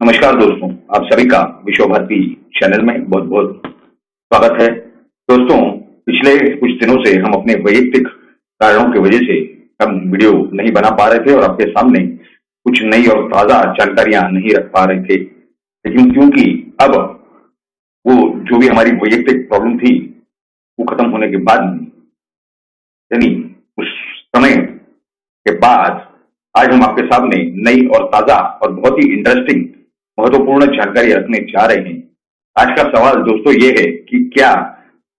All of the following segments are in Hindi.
नमस्कार दोस्तों, आप सभी का विश्व भारती चैनल में बहुत बहुत स्वागत है। दोस्तों, पिछले कुछ दिनों से हम अपने वैयक्तिक कारणों की वजह से हम वीडियो नहीं बना पा रहे थे और आपके सामने कुछ नई और ताजा जानकारियां नहीं रख पा रहे थे। लेकिन क्योंकि अब वो जो भी हमारी वैयक्तिक प्रॉब्लम थी वो खत्म होने के बाद, यानी उस समय के बाद, आज हम आपके सामने नई और ताजा और बहुत ही इंटरेस्टिंग महत्वपूर्ण जानकारी रखने जा रहे हैं। आज का सवाल दोस्तों ये है कि क्या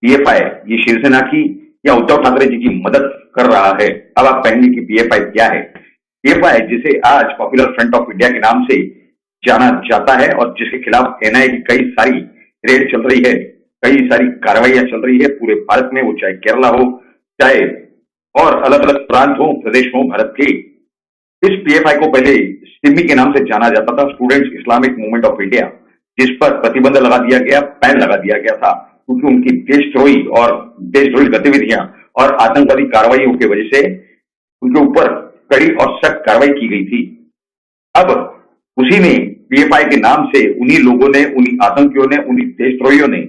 पीएफआई ये शिवसेना की या उद्धव ठाकरे जी की मदद कर रहा है। अब आप कहेंगे कि पीएफआई क्या है। पीएफआई, जिसे आज पॉपुलर फ्रंट ऑफ इंडिया के नाम से जाना जाता है और जिसके खिलाफ एनआईए की कई सारी रेड चल रही है, कई सारी कार्रवाइयां चल रही है पूरे भारत में, वो चाहे केरला हो, चाहे और अलग अलग प्रांत हो, प्रदेश हो भारत के। इस पीएफआई को पहले सिमी के नाम से जाना जाता था, students Islamic movement of India, जिस पर प्रतिबंध लगा दिया गया, बैन लगा दिया गया था, क्योंकि उनकी देशद्रोही गतिविधियां और आतंकवादी कार्रवाइयों की वजह से उनके ऊपर कड़ी और सख्त कार्रवाई की गई थी। अब उसी में पीएफआई के नाम से उन्हीं लोगों ने, उन्हीं आतंकियों ने, उन्हीं देशद्रोहियों ने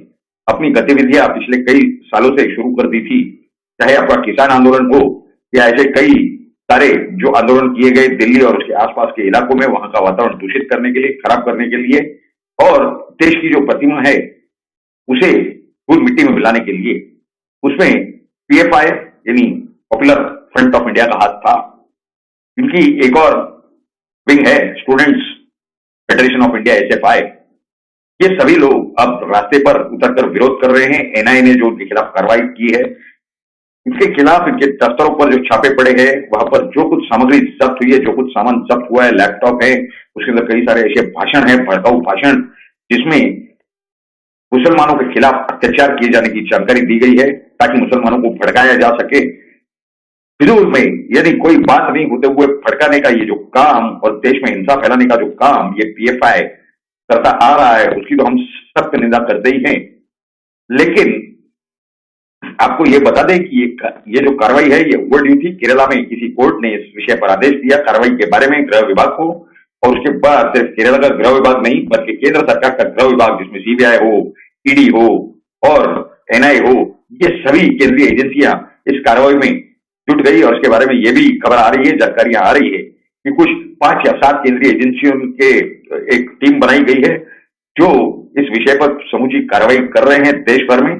अपनी गतिविधियां पिछले कई सालों से शुरू कर दी थी। चाहे आपका किसान आंदोलन हो या ऐसे कई सारे जो आंदोलन किए गए दिल्ली और उसके आसपास के इलाकों में, वहां का वातावरण दूषित करने के लिए, खराब करने के लिए और देश की जो प्रतिमा है उसे धूल मिट्टी में मिलाने के लिए, उसमें पीएफआई यानी पॉपुलर फ्रंट ऑफ इंडिया का हाथ था। इनकी एक और विंग है students federation of India, SFI. ये सभी लोग अब रास्ते पर उतरकर विरोध कर रहे हैं। एनआईए ने जो उनके खिलाफ कार्रवाई की है, इनके खिलाफ इनके दफ्तरों पर जो छापे पड़े हैं, वहां पर जो कुछ सामग्री जब्त हुई है, जो कुछ सामान जब्त हुआ है, लैपटॉप है, उसके अंदर कई सारे ऐसे भाषण है, भड़काऊ भाषण, जिसमें मुसलमानों के खिलाफ अत्याचार किए जाने की जानकारी दी गई है ताकि मुसलमानों को भड़काया जा सके। फिजूल में यदि कोई बात नहीं होते हुए भड़काने का ये जो काम और देश में हिंसा फैलाने का जो काम ये पीएफआई करता आ रहा है, उसकी तो हम सख्त निंदा करते ही हैं। लेकिन आपको ये बता दें कि ये जो कार्रवाई है ये ओवरड्यू थी। केरला में किसी कोर्ट ने इस विषय पर आदेश दिया कार्रवाई के बारे में गृह विभाग को, और उसके बाद सिर्फ केरला का गृह विभाग नहीं बल्कि केंद्र सरकार का गृह विभाग, जिसमें सीबीआई हो, ईडी हो और एनआईए हो, ये सभी केंद्रीय एजेंसियां इस कार्रवाई में जुट गई। और इसके बारे में ये भी खबर आ रही है, जानकारियां आ रही है कि कुछ 5 या 7 केंद्रीय एजेंसियों के एक टीम बनाई गई है जो इस विषय पर समूची कार्रवाई कर रहे हैं देश भर में।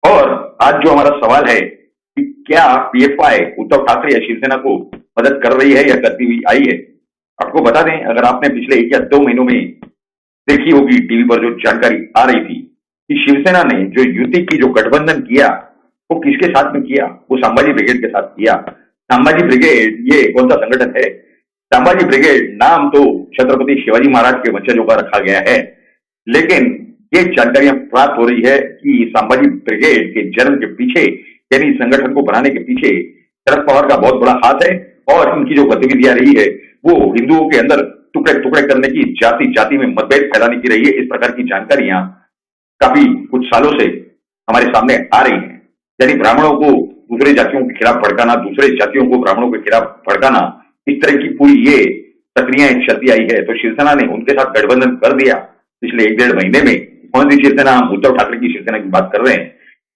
और आज जो हमारा सवाल है कि क्या पीएफआई उद्धव ठाकरे या शिवसेना को मदद कर रही है या करती हुई आई है। आपको बता दें, अगर आपने पिछले 1 या 2 महीनों में देखी होगी टीवी पर जो जानकारी आ रही थी कि शिवसेना ने जो युति की, जो गठबंधन किया, वो किसके साथ में किया, वो संभाजी ब्रिगेड के साथ किया। संभाजी ब्रिगेड ये कौन सा संगठन है? संभाजी ब्रिगेड नाम तो छत्रपति शिवाजी महाराज के वंशजों का रखा गया है, लेकिन ये जानकारियां प्राप्त हो रही है कि संभाजी ब्रिगेड के जन्म के पीछे, यानी संगठन को बनाने के पीछे शरद पवार का बहुत बड़ा हाथ है। और इनकी जो गतिविधियां रही है वो हिंदुओं के अंदर टुकड़े टुकड़े करने की, जाति जाति में मतभेद फैलाने की रही है। इस प्रकार की जानकारियां काफी कुछ सालों से हमारे सामने आ रही है। यानी ब्राह्मणों को दूसरे जातियों के खिलाफ भड़काना, दूसरे जातियों को ब्राह्मणों के खिलाफ भड़काना, इस तरह की पूरी ये प्रक्रियाएं चलती आई है। तो शिवसेना ने उनके साथ गठबंधन कर दिया पिछले 1-1.5 महीने में। कौन सी शिवसेना? हम उद्धव ठाकरे की शिवसेना की बात कर रहे हैं।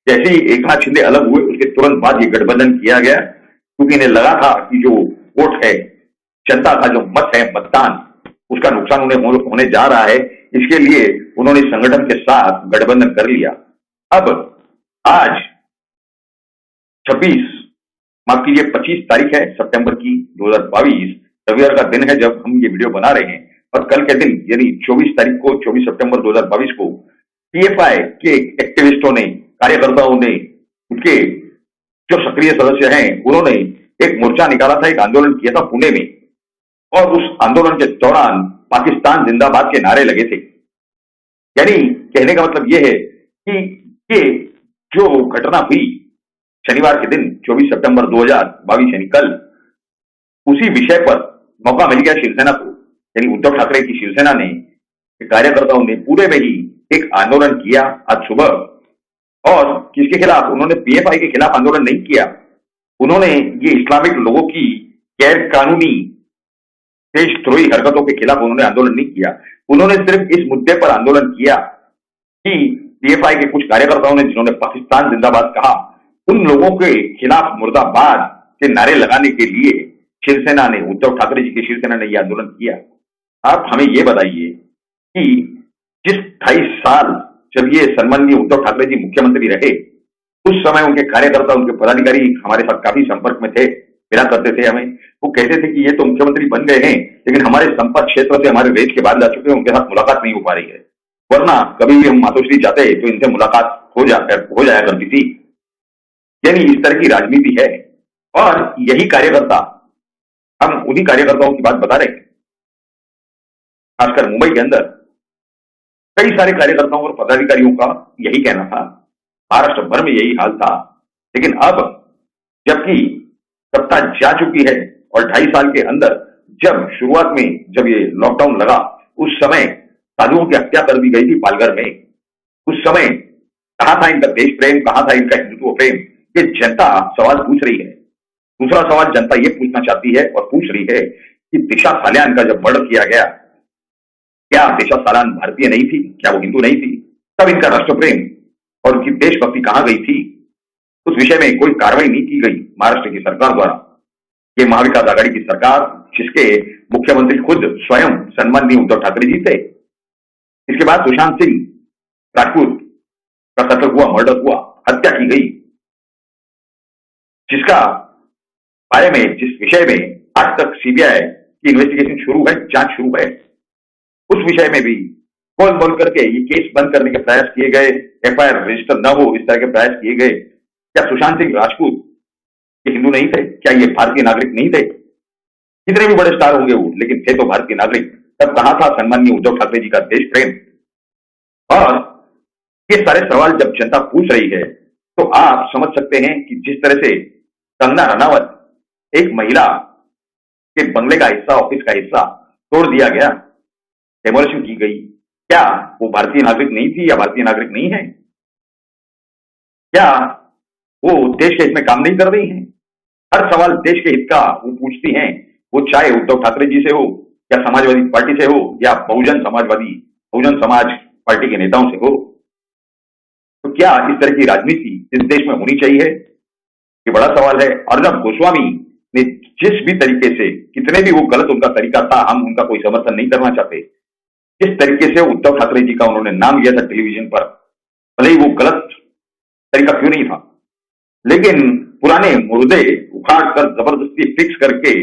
जैसे ही एकनाथ शिंदे अलग हुए उसके तुरंत बाद ये गठबंधन किया गया, क्योंकि इन्हें लगा था कि जो वोट है, जनता का जो मत है, मतदान, उसका नुकसान उन्हें होने जा रहा है। इसके लिए उन्होंने संगठन के साथ गठबंधन कर लिया। अब आज 25 तारीख है सितंबर की 2022, रविवार का दिन है जब हम ये वीडियो बना रहे हैं। और कल के दिन यानी 24 सितंबर 2022 को पीएफआई के एक्टिविस्टों ने, कार्यकर्ताओं ने, उनके जो सक्रिय सदस्य हैं, उन्होंने एक मोर्चा निकाला था, एक आंदोलन किया था पुणे में। और उस आंदोलन के दौरान पाकिस्तान जिंदाबाद के नारे लगे थे। यानी कहने का मतलब यह है कि ये जो घटना हुई शनिवार के दिन 24 सितंबर 2022 यानी कल, उसी विषय पर मौका मिल गया शिवसेना को, यानी उद्धव ठाकरे की शिवसेना ने, कार्यकर्ताओं ने पूरे में ही एक आंदोलन किया आज सुबह। और किसके खिलाफ? उन्होंने पीएफआई के खिलाफ आंदोलन नहीं किया, उन्होंने ये इस्लामिक लोगों की गैर कानूनी देशद्रोही हरकतों के खिलाफ उन्होंने आंदोलन नहीं किया। उन्होंने सिर्फ इस मुद्दे पर आंदोलन किया कि पीएफआई के कुछ कार्यकर्ताओं ने जिन्होंने पाकिस्तान जिंदाबाद कहा, उन लोगों के खिलाफ मुर्दाबाद के नारे लगाने के लिए शिवसेना ने, उद्धव ठाकरे जी की शिवसेना ने यह आंदोलन किया। आप हमें ये बताइए कि जिस 2.5 साल जब ये सम्माननीय उद्धव ठाकरे जी मुख्यमंत्री रहे, उस समय उनके कार्यकर्ता, उनके पदाधिकारी हमारे साथ काफी संपर्क में थे, मिला करते थे हमें। वो कहते थे कि ये तो मुख्यमंत्री बन गए हैं, लेकिन हमारे संपर्क क्षेत्र से, हमारे रेंज के बाहर जा चुके हैं, उनके साथ मुलाकात नहीं हो पा रही है। वरना कभी भी हम मातोश्री जाते तो इनसे मुलाकात हो जाया करती थी। यानी इस तरह की राजनीति है। और यही कार्यकर्ता, हम उन्हीं कार्यकर्ताओं की बात बता रहे हैं, खासकर मुंबई के अंदर कई सारे कार्यकर्ताओं और पदाधिकारियों का यही कहना था, महाराष्ट्र भर में यही हाल था। लेकिन अब जबकि सत्ता जा चुकी है और 2.5 साल के अंदर जब शुरुआत में जब ये लॉकडाउन लगा, उस समय साधुओं की हत्या कर दी गई थी पालघर में। उस समय कहां था इनका देश प्रेम, कहां था इनका हिंदुत्व प्रेम? ये जनता सवाल पूछ रही है। दूसरा सवाल जनता ये पूछना चाहती है और पूछ रही है कि दिशा साल्यान का जब मर्डर किया गया, क्या दिशा साल्यान भारतीय नहीं थी? क्या वो हिंदू नहीं थी? तब इनका राष्ट्र प्रेम और उनकी देशभक्ति कहां गई थी? उस विषय में कोई कार्रवाई नहीं की गई महाराष्ट्र की सरकार द्वारा। ये महाविकास आघाड़ी की सरकार, जिसके मुख्यमंत्री खुद स्वयं सम्माननीय उद्धव ठाकरे जी थे। इसके बाद सुशांत सिंह राजपूत का कत्ल हुआ, मर्डर हुआ, हत्या की गई, जिसका बारे में, जिस विषय में आज तक सीबीआई की इन्वेस्टिगेशन शुरू है, जांच शुरू है, उस विषय में भी बोल बोल करके ये केस बंद करने के प्रयास किए गए, एफआईआर रजिस्टर न हो, इस तरह के प्रयास किए गए। क्या सुशांत सिंह राजपूत ये हिंदू नहीं थे? क्या ये भारतीय नागरिक नहीं थे? कितने भी बड़े स्टार होंगे वो, लेकिन थे तो भारतीय नागरिक। तब कहां था सम्माननीय उद्धव ठाकरे जी का देश प्रेम? और ये सारे सवाल जब जनता पूछ रही है, तो आप समझ सकते हैं कि जिस तरह से कंगना रनावत, एक महिला के बंगले का हिस्सा, ऑफिस का हिस्सा तोड़ दिया गया, डेमोलिशन की गई, क्या वो भारतीय नागरिक नहीं थी या भारतीय नागरिक नहीं है? क्या वो देश के हित में काम नहीं कर रही हैं? हर सवाल देश के हित का वो पूछती हैं, वो चाहे उद्धव ठाकरे जी से हो या समाजवादी पार्टी से हो या बहुजन समाज पार्टी के नेताओं से हो। तो क्या इस तरह की राजनीति इस देश में होनी चाहिए? ये बड़ा सवाल है। अर्नब गोस्वामी ने जिस भी तरीके से, कितने भी वो गलत उनका तरीका था, हम उनका कोई समर्थन नहीं करना चाहते, जिस तरीके से उद्धव ठाकरे जी का उन्होंने नाम लिया था टेलीविजन पर, भले ही वो गलत तरीका क्यों नहीं था, लेकिन पुराने मुर्दे उखाड़ कर जबरदस्ती फिक्स करके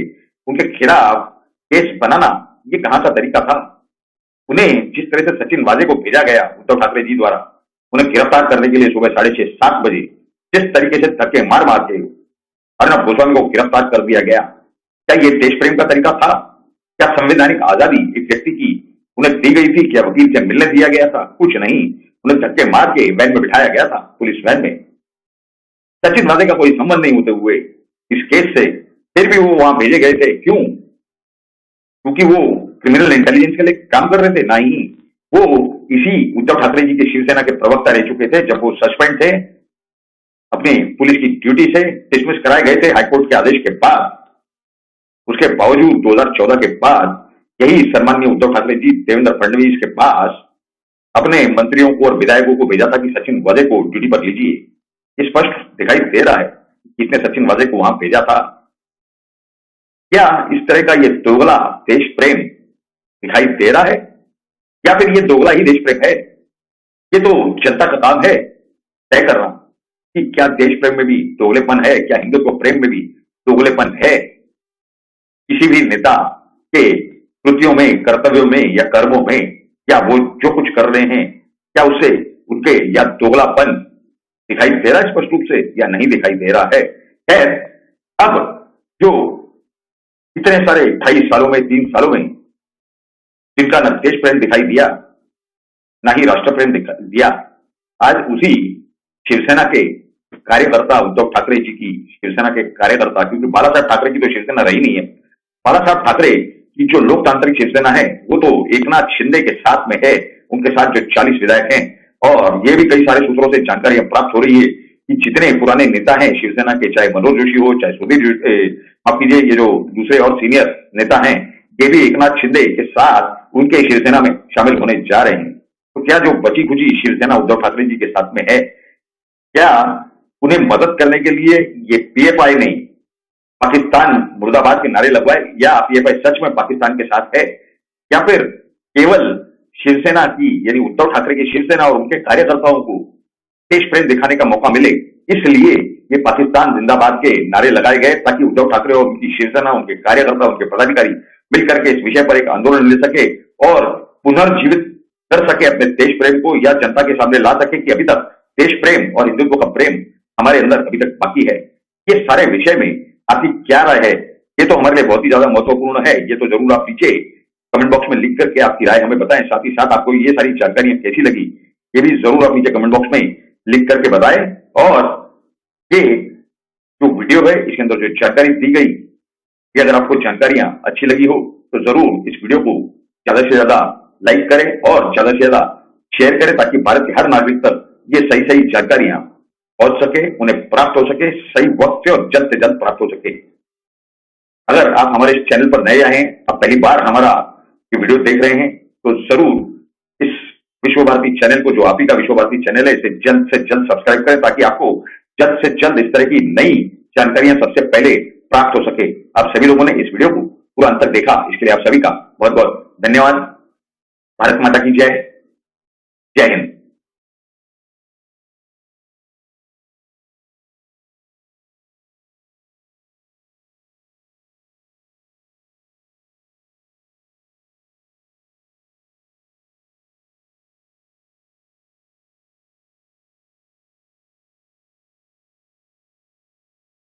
उनके खिलाफ केस बनाना, ये कहां का तरीका था? उन्हें जिस तरह से सचिन वाजे को भेजा गया उद्धव ठाकरे जी द्वारा, उन्हें गिरफ्तार करने के लिए सुबह 6:30-7 बजे जिस तरीके से धक्के मार मार के अर्नब गोस्वामी को गिरफ्तार कर दिया गया, क्या ये देश प्रेम का तरीका था? क्या संवैधानिक आजादी एक व्यक्ति की उन्हें दी गई थी? क्या वकील से मिलने दिया गया था? कुछ नहीं, उन्हें धक्के मार के वैन में बिठाया गया था, पुलिस वैन में। सचिन वाजे का कोई संबंध नहीं होते हुए इस केस से फिर भी वो वहां भेजे गए थे। क्यों? क्योंकि वो क्रिमिनल इंटेलिजेंस के लिए काम कर रहे थे? नहीं, वो इसी उद्धव ठाकरे जी के शिवसेना के प्रवक्ता रह चुके थे। जब वो सस्पेंड थे अपनी पुलिस की ड्यूटी से, डिसमिस कराए गए थे हाईकोर्ट के आदेश के बाद, उसके बावजूद 2014 के बाद यही सम्माननीय उद्धव ठाकरे जी देवेंद्र फडणवीस के पास अपने मंत्रियों को और विधायकों को भेजा था कि सचिन वाजे को ड्यूटी पर लीजिए। स्पष्ट दिखाई दे रहा है किसने सचिन वाजे को वहां भेजा था। क्या इस तरह का ये दोगला देश प्रेम दिखाई दे रहा है, या फिर ये दोगला ही देश प्रेम है? ये तो जनता का काम है तय करना कि क्या देश प्रेम में भी दोगलेपन है, क्या हिंदुत्व प्रेम में भी दोगलेपन है। किसी भी नेता के कृतियों में, कर्तव्यों में या कर्मों में, क्या वो जो कुछ कर रहे हैं, क्या उससे उनके या दोगलापन दिखाई दे रहा है स्पष्ट रूप से, या नहीं दिखाई दे रहा है? खैर, अब जो इतने सारे 28 सालों में, 3 सालों में जिनका न देश प्रेम दिखाई दिया, ना ही राष्ट्र प्रेम दिया, आज उसी शिवसेना के कार्यकर्ता, उद्धव ठाकरे जी की शिवसेना के कार्यकर्ता, क्योंकि बाला साहब ठाकरे की तो शिवसेना रही नहीं है, बाला साहब ठाकरे की जो लोकतांत्रिक शिवसेना है वो तो एकनाथ शिंदे के साथ में है, उनके साथ जो 40 विधायक हैं। और ये भी कई सारे सूत्रों से जानकारियां प्राप्त हो रही है कि जितने पुराने नेता हैं शिवसेना के, चाहे मनोज जोशी हो, चाहे सुधीर, माफ कीजिए, ये जो दूसरे और सीनियर नेता हैं, ये भी एकनाथ शिंदे के साथ उनके शिवसेना में शामिल होने जा रहे हैं। तो क्या जो बची खुची शिवसेना उद्धव ठाकरे जी के साथ में है, क्या उन्हें मदद करने के लिए ये पीएफआई ने पाकिस्तान मुर्दाबाद के नारे लगवाए, या पीएफआई सच में पाकिस्तान के साथ है, या फिर केवल शिवसेना की यानी उद्धव ठाकरे की शिवसेना और उनके कार्यकर्ताओं को देश प्रेम दिखाने का मौका मिले, इसलिए ये पाकिस्तान जिंदाबाद के नारे लगाए गए ताकि उद्धव ठाकरे और उनकी शिवसेना, उनके कार्यकर्ता, उनके पदाधिकारी मिलकर के इस विषय पर एक आंदोलन ले सके और पुनर्जीवित कर सके अपने देश प्रेम को, या जनता के सामने ला सके कि अभी तक देश प्रेम और हिंदुत्व का प्रेम हमारे अंदर अभी तक बाकी है। ये सारे विषय में आपकी क्या राय है, ये तो हमारे लिए बहुत ही ज्यादा महत्वपूर्ण है। ये तो जरूर आप नीचे कमेंट बॉक्स में लिख करके आपकी राय हमें बताएं। साथ ही साथ आपको ये सारी जानकारियां कैसी लगी, ये भी जरूर आप नीचे कमेंट बॉक्स में लिख करके बताएं। और ये जो वीडियो है, इसके अंदर जो जानकारी दी गई, ये अगर आपको जानकारियां अच्छी लगी हो तो जरूर इस वीडियो को ज्यादा से ज्यादा लाइक करें और ज्यादा से ज्यादा शेयर करें, ताकि भारत के हर नागरिक तक ये सही सही जानकारियां पहुंच सके, उन्हें प्राप्त हो सके, सही वक्त पे और जल्द से जल्द प्राप्त हो सके। अगर आप हमारे इस चैनल पर नए आए हैं, आप पहली बार हमारा ये वीडियो देख रहे हैं, तो जरूर इस विश्व भारती चैनल को, जो आप ही का विश्व भारती चैनल है, इसे जल्द से जल्द सब्सक्राइब करें, ताकि आपको जल्द से जल्द इस तरह की नई जानकारियां सबसे पहले प्राप्त हो सके। आप सभी लोगों ने इस वीडियो को पूरा अंत तक देखा, इसके लिए आप सभी का बहुत बहुत धन्यवाद। भारत माता की जय। जय हिंद।